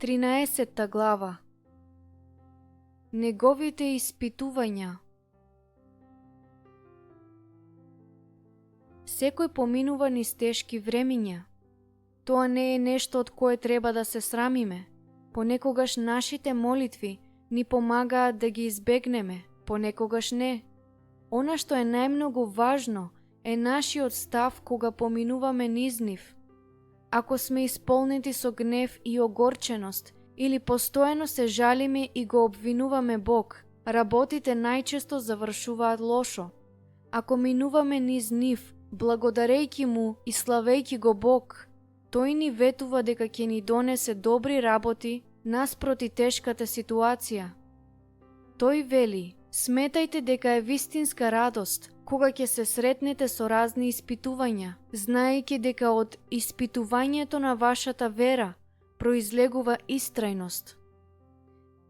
13 глава. Неговите испитувања. Секој поминува низ тешки времиња. Тоа не е нешто од кое треба да се срамиме. Понекогаш нашите молитви ни помагаат да ги избегнеме, понекогаш не. Она што е најмногу важно е нашиот став кога поминуваме низ нив. Ако сме исполнети со гнев и огорченост или постојано се жалиме и го обвинуваме Бог, работите најчесто завршуваат лошо. Ако минуваме низ нив, благодарејќи му и славејќи го Бог, тој ни ветува дека ќе ни донесе добри работи наспроти тешката ситуација. Тој вели: сметајте дека е вистинска радост кога ќе се сретнете со разни испитувања, знаејќи дека од испитувањето на вашата вера произлегува истрајност.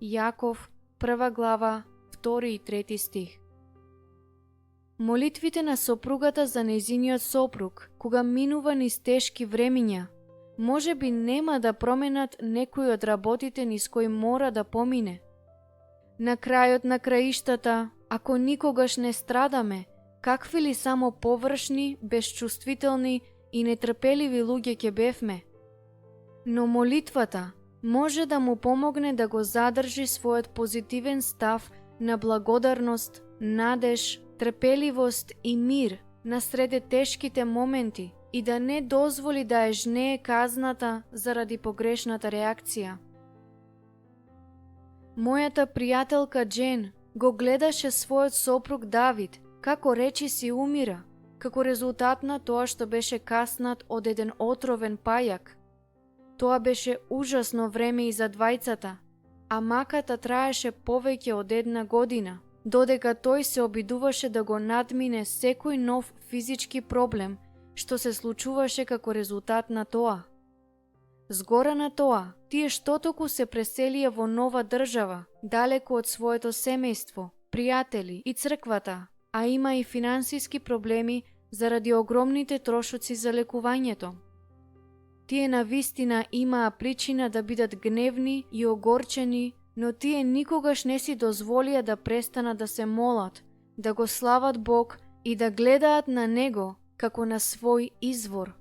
Јаков, 1 глава, 2 и 3 стих. Молитвите на сопругата за нејзиниот сопруг, кога минува низ тешки времиња, може би нема да променат некои од работите низ кои мора да помине. На крајот на краиштата, ако никогаш не страдаме, какви ли само површни, безчувствителни и нетрпеливи луѓе ќе бевме? Но молитвата може да му помогне да го задржи својот позитивен став на благодарност, надеж, трпеливост и мир насреде тешките моменти и да не дозволи да жнее казната заради погрешната реакција. Мојата пријателка Джен го гледаше својот сопруг Давид како речиси умира, како резултат на тоа што беше каснат од еден отровен пајак. Тоа беше ужасно време и за двајцата, а маката траеше повеќе од 1 година, додека тој се обидуваше да го надмине секој нов физички проблем што се случуваше како резултат на тоа. Згора на тоа, тие штотоку се преселија во нова држава, далеку од своето семејство, пријатели и црквата, а има и финансиски проблеми заради огромните трошоци за лекувањето. Тие навистина имаа причина да бидат гневни и огорчени, но тие никогаш не си дозволија да престанат да се молат, да го слават Бог и да гледаат на Него како на свој извор.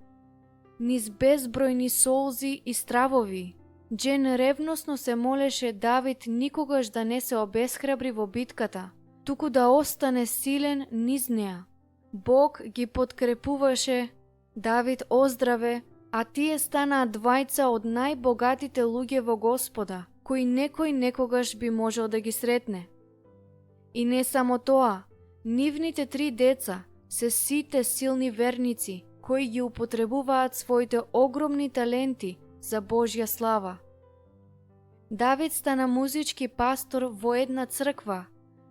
Низ безбројни солзи и стравови, Джен ревносно се молеше Давид никогаш да не се обесхрабри во битката, туку да остане силен низ неа. Бог ги подкрепуваше, Давид оздраве, а тие станаа двајца од најбогатите луѓе во Господа, кои некој некогаш би можел да ги сретне. И не само тоа, нивните 3 деца се сите силни верници, кои ги употребуваат своите огромни таленти за Божја слава. Давид стана музички пастор во една црква,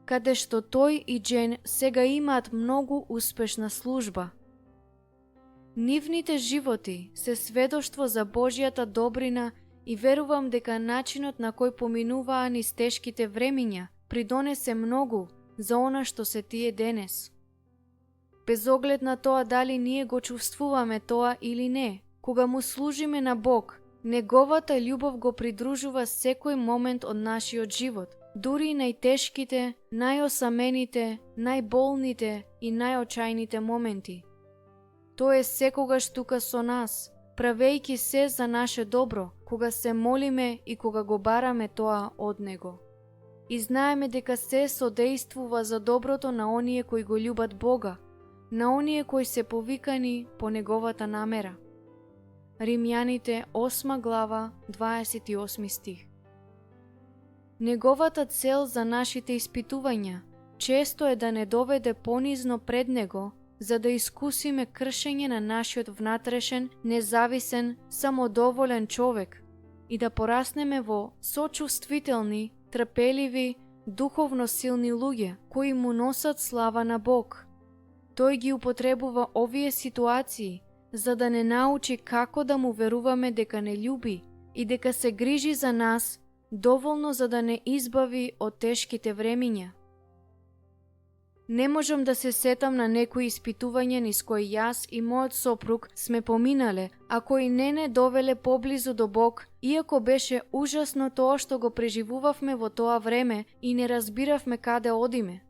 каде што тој и Джен сега имаат многу успешна служба. Нивните животи се сведоштво за Божјата добрина и верувам дека начинот на кој поминуваа низ тешките времиња придонесе многу за она што се тие денес. Без оглед на тоа дали ние го чувствуваме тоа или не, кога му служиме на Бог, Неговата љубов го придружува секој момент од нашиот живот, дури и најтешките, најосамените, најболните и најочајните моменти. Тој е секогаш тука со нас, правејќи се за наше добро, кога се молиме и кога го бараме тоа од Него. И знаеме дека се содејствува за доброто на оние кои го љубат Бога, на оние кои се повикани по Неговата намера. Римјаните 8 глава 28 стих. Неговата цел за нашите испитувања често е да не доведе понизно пред Него, за да искусиме кршење на нашиот внатрешен, независен, самодоволен човек и да пораснеме во сочувствителни, трпеливи, духовно силни луѓе кои му носат слава на Бог. Тој ги употребува овие ситуации за да не научи како да му веруваме дека не љуби и дека се грижи за нас доволно за да не избави од тешките времиња. Не можам да се сетам на некои испитување низ кои јас и мојот сопруг сме поминале, а кои не довеле поблизу до Бог, иако беше ужасно тоа што го преживувавме во тоа време и не разбиравме каде одиме.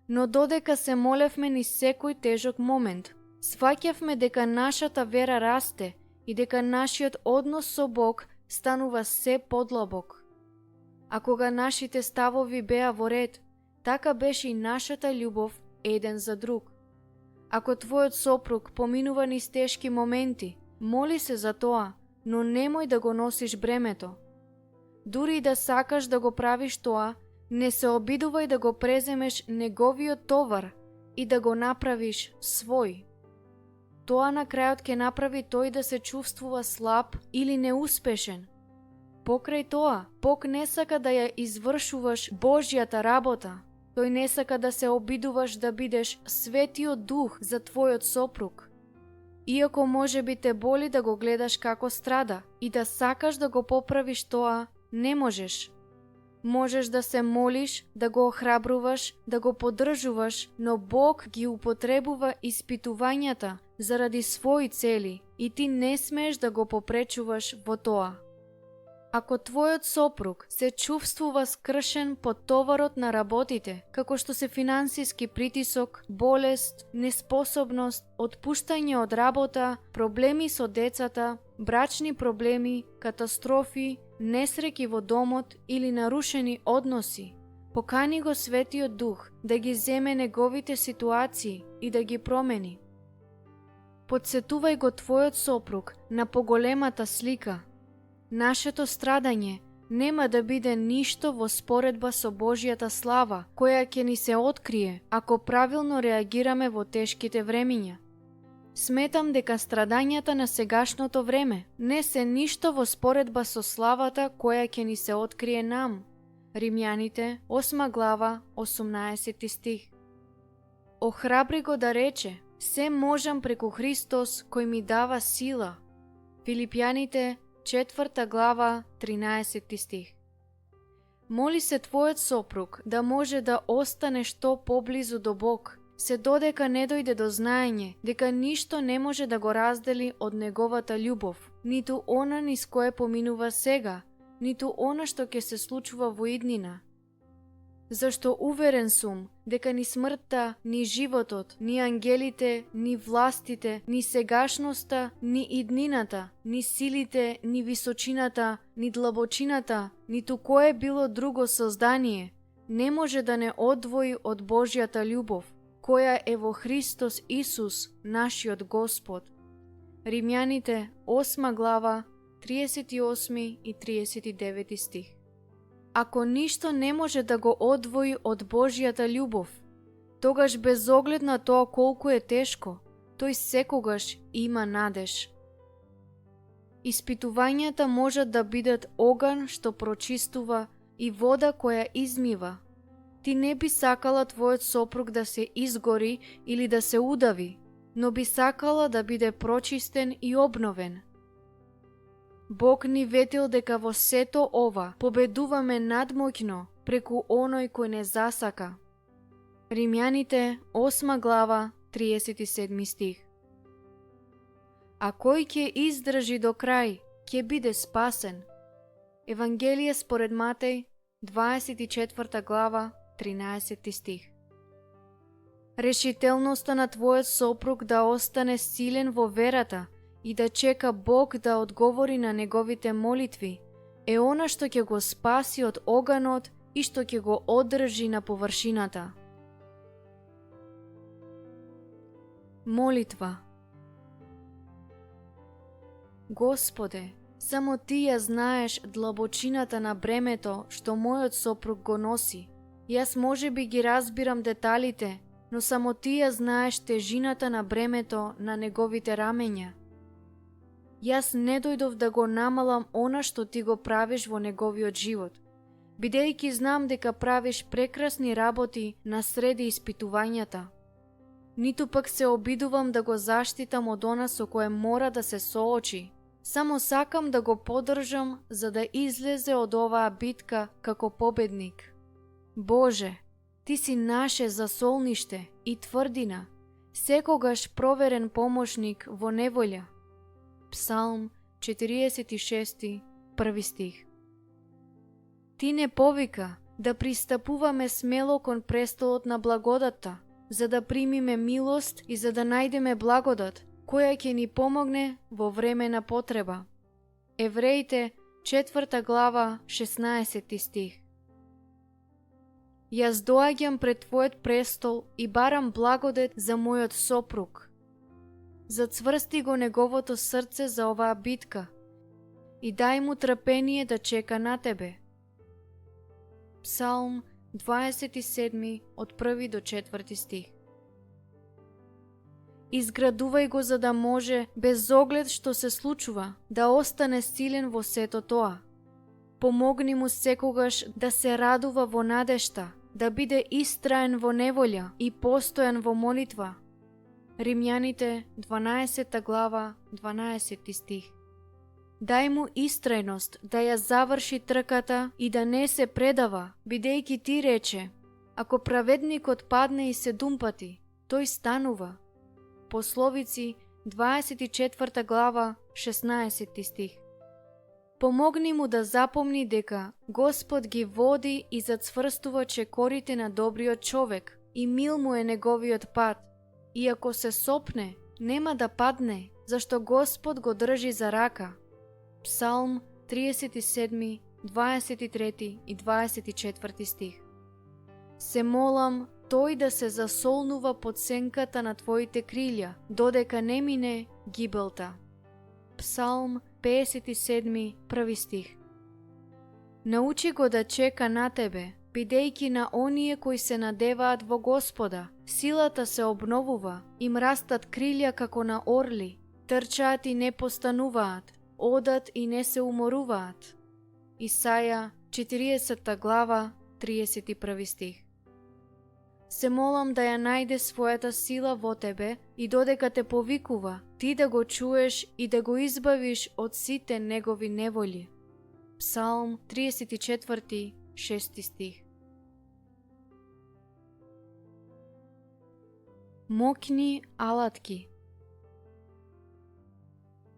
Но додека се молевме низ секој тежок момент, сваќавме дека нашата вера расте и дека нашиот однос со Бог станува се подлабок. А кога нашите ставови беа во ред, така беше и нашата љубов еден за друг. Ако твојот сопруг поминува низ тешки моменти, моли се за тоа, но немој да го носиш бремето. Дури и да сакаш да го правиш тоа, не се обидувај да го преземеш неговиот товар и да го направиш свој. Тоа на крајот ќе направи тој да се чувствува слаб или неуспешен. Покрај тоа, Бог не сака да ја извршуваш Божјата работа. Тој не сака да се обидуваш да бидеш светиот дух за твојот сопруг. Иако може би те боли да го гледаш како страда и да сакаш да го поправиш тоа, не можеш. Можеш да се молиш, да го охрабруваш, да го поддржуваш, но Бог ги употребува испитувањата заради своји цели и ти не смееш да го попречуваш во тоа. Ако твојот сопруг се чувствува скршен под товарот на работите, како што се финансиски притисок, болест, неспособност, отпуштање од работа, проблеми со децата, брачни проблеми, катастрофи, несреќи во домот или нарушени односи, покани го Светиот Дух да ги земе неговите ситуации и да ги промени. Подсетувај го твојот сопруг на поголемата слика. Нашето страдање нема да биде ништо во споредба со Божјата слава, која ќе ни се открие ако правилно реагираме во тешките времиња. Сметам дека страдањата на сегашното време не се ништо во споредба со славата која ќе ни се открие нам. Римјаните, 8 глава, 18 стих. Охрабри го да рече: се можам преку Христос кој ми дава сила. Филипјаните, 4 глава, 13 стих. Моли се твојот сопруг да може да остане што поблизу до Бог, се додека не дојде до знаење дека ништо не може да го раздели од неговата љубов, ниту она низ кое поминува сега, ниту она што ќе се случува во иднина. Зашто уверен сум дека ни смртта, ни животот, ни ангелите, ни властите, ни сегашноста, ни иднината, ни силите, ни височината, ни длабочината, ниту кое било друго создание, не може да не одвои од Божјата љубов, која е во Христос Исус, нашиот Господ. Римјаните, 8 глава, 38 и 39 стих. Ако ништо не може да го одвои од Божјата љубов, тогаш без оглед на тоа колку е тешко, тој секогаш има надеж. Испитувањата можат да бидат оган што прочистува и вода која измива. Ти не би сакала твојот сопруг да се изгори или да се удави, но би сакала да биде прочистен и обновен. Бог ни ветил дека во сето ова победуваме надмоќно преку оној кој не засака. Римјаните, 8 глава, 37 стих. А кој ќе издржи до крај, ќе биде спасен. Евангелие според Матеј, 24 глава, 13 стих. Решителноста на твојот сопруг да остане силен во верата и да чека Бог да одговори на неговите молитви е она што ќе го спаси од оганот и што ќе го одржи на површината. Молитва. Господе, само Ти ја знаеш длабочината на бремето што мојот сопруг го носи. Јас може би ги разбирам деталите, но само Ти ја знаеш тежината на бремето на неговите рамења. Јас не дојдов да го намалам она што Ти го правиш во неговиот живот, бидејќи знам дека правиш прекрасни работи насреди испитувањата. Ниту пак се обидувам да го заштитам од она со кое мора да се соочи. Само сакам да го поддржам за да излезе од оваа битка како победник. Боже, Ти си наше засолниште и тврдина, секогаш проверен помошник во неволја. Псалм 46, 1 стих. Ти не повика да пристапуваме смело кон престолот на благодатта, за да примиме милост и за да најдеме благодат, која ќе ни помогне во време на потреба. Евреите, 4 глава, 16 стих. Јас доаѓам пред Твојот престол и барам благодет за мојот сопруг. Зацврсти го неговото срце за оваа битка и дај му трпение да чека на Тебе. Псалм 27 од 1 до 4 стих. Изградувај го за да може, без оглед што се случува, да остане силен во сето тоа. Помогни му секогаш да се радува во надежта, да биде истраен во неволја и постојан во молитва. Римјаните 12 глава 12 стих. Дај му истрајност да ја заврши трката и да не се предава, бидејќи ти рече: ако праведникот падне и се думпати, тој станува. Пословици 24 глава 16 стих. Помогни му да запомни дека Господ ги води и зацврстува чекорите на добриот човек и мил му е неговиот пат. И ако се сопне, нема да падне, зашто Господ го држи за рака. Псалм 37, 23 и 24 стих. Се молам тој да се засолнува под сенката на Твоите крилја, додека не мине гибелта. Псалм 57, 1 стих. Научи го да чека на Тебе, бидејќи на оние кои се надеваат во Господа, силата се обновува, им растат крилја како на орли, трчаат и не постануваат, одат и не се уморуваат. Исаја 40 глава 31 стих. Се молам да ја најде својата сила во Тебе и додека те повикува, ти да го чуеш и да го избавиш од сите негови неволи. Псалм 34, 6 стих. Мокни алатки.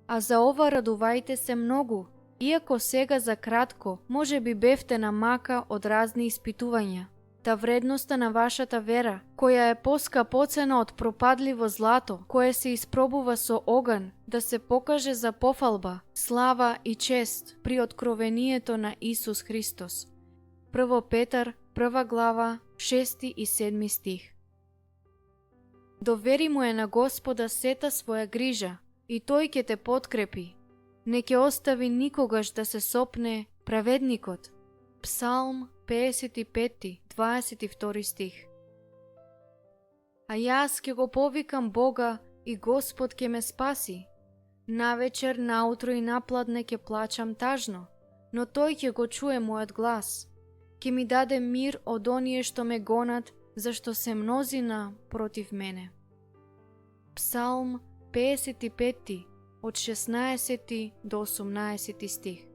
А за ова радувајте се многу, иако сега за кратко може би бевте на мака од разни испитувања. Та вредноста на вашата вера, која е поскапоцена од пропадливо злато, кое се испробува со оган, да се покаже за пофалба, слава и чест при откровението на Исус Христос. 1 Петар, 1 глава, 6 и 7 стих. Довери му е на Господа сета своја грижа, и тој ќе те подкрепи. Не ќе остави никогаш да се сопне праведникот. Псалм 55, 22 стих. А јас ќе го повикам Бога и Господ ќе ме спаси. Навечер, наутро и напладне ќе плачам тажно, но тој ќе го чуе мојот глас. Ќе ми даде мир од оние што ме гонат, зашто се мнозина против мене. Псалм 55 од 16 до 18 стих.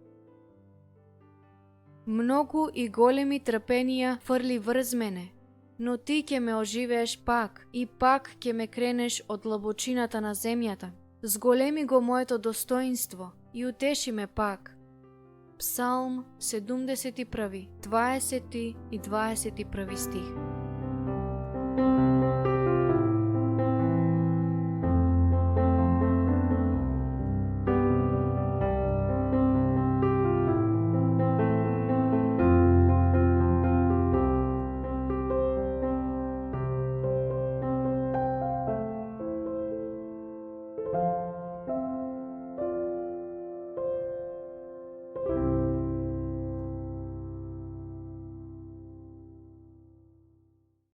Многу и големи трпенија фрли врз мене, но ти ќе ме оживееш пак и пак ќе ме кренеш од длабочината на земјата. Зголеми го моето достоинство и утеши ме пак. Псалм 71, 20 и 21 стих.